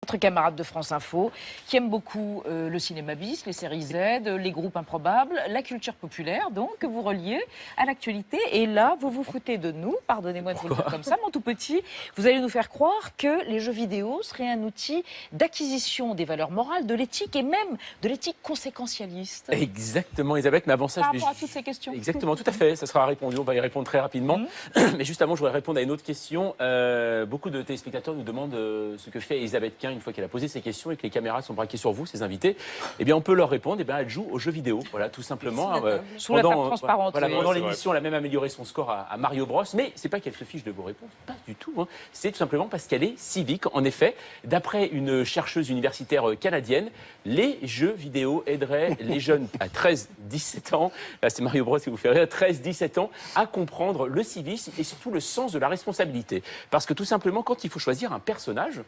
Notre camarade de France Info, qui aime beaucoup le cinéma bis, les séries Z, les groupes improbables, la culture populaire, donc, que vous reliez à l'actualité. Et là, vous vous foutez de nous, pardonnez-moi de vous le dire comme ça, mon tout petit. Vous allez nous faire croire que les jeux vidéo seraient un outil d'acquisition des valeurs morales, de l'éthique et même de l'éthique conséquentialiste. Exactement, Elisabeth, mais avant ça, Par rapport à toutes ces questions. Exactement, tout à fait, ça sera répondu, on va y répondre très rapidement. Mais juste avant, je voudrais répondre à une autre question. Beaucoup de téléspectateurs nous demandent ce que fait Elisabeth Quint une fois qu'elle a posé ses questions et que les caméras sont braquées sur vous, ses invités. Eh bien, on peut leur répondre, eh bien, elle joue aux jeux vidéo, voilà, tout simplement. Sous la table transparente. Voilà, Oui. pendant l'émission, elle a même amélioré son score à Mario Bros. Mais c'est pas qu'elle se fiche de vos réponses, pas du tout. Hein. C'est tout simplement parce qu'elle est civique. En effet, d'après une chercheuse universitaire canadienne, les jeux vidéo aideraient les jeunes à 13-17 ans, là c'est Mario Bros qui vous fait rire, 13-17 ans, à comprendre le civisme et surtout le sens de la responsabilité. Parce que tout simplement, quand il faut choisir un personnage,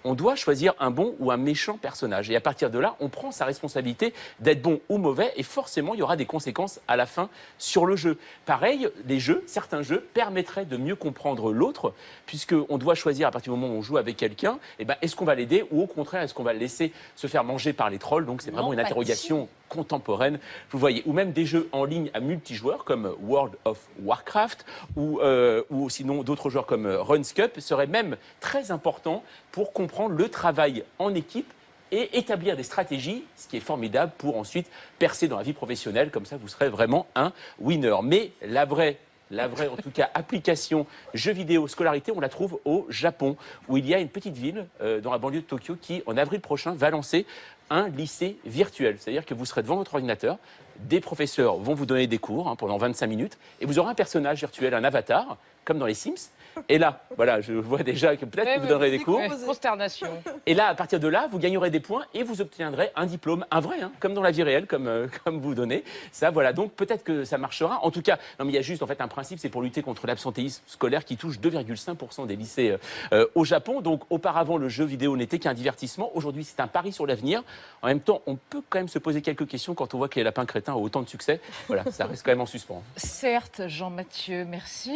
on doit choisir un bon ou un méchant personnage. Et à partir de là, on prend sa responsabilité d'être bon ou mauvais. Et forcément, il y aura des conséquences à la fin sur le jeu. Pareil, les jeux, certains jeux, permettraient de mieux comprendre l'autre, puisqu'on doit choisir à partir du moment où on joue avec quelqu'un, eh ben, est-ce qu'on va l'aider ou au contraire, est-ce qu'on va le laisser se faire manger par les trolls? Donc c'est vraiment une interrogation contemporaine, vous voyez. Ou même des jeux en ligne à multijoueurs comme World of Warcraft ou sinon d'autres joueurs comme RuneScape seraient même très importants pour comprendre le travail en équipe et établir des stratégies, ce qui est formidable pour ensuite percer dans la vie professionnelle. Comme ça, vous serez vraiment un winner. Mais la vraie, en tout cas, application jeux vidéo scolarité, on la trouve au Japon, où il y a une petite ville dans la banlieue de Tokyo qui, en avril prochain, va lancer un lycée virtuel. C'est-à-dire que vous serez devant votre ordinateur, des professeurs vont vous donner des cours pendant 25 minutes, et vous aurez un personnage virtuel, un avatar, comme dans les Sims. Et là, voilà, je vois déjà que peut-être que vous donnerez des cours. Consternation. Et là, à partir de là, vous gagnerez des points et vous obtiendrez un diplôme, un vrai, hein, comme dans la vie réelle, comme vous donnez. Ça, voilà, donc peut-être que ça marchera. En tout cas, non, mais il y a juste en fait un principe, c'est pour lutter contre l'absentéisme scolaire qui touche 2,5% des lycées au Japon. Donc auparavant, le jeu vidéo n'était qu'un divertissement. Aujourd'hui, c'est un pari sur l'avenir. En même temps, on peut quand même se poser quelques questions quand on voit que les lapins crétins ont autant de succès. Voilà, ça reste quand même en suspens. Certes, Jean-Mathieu, merci.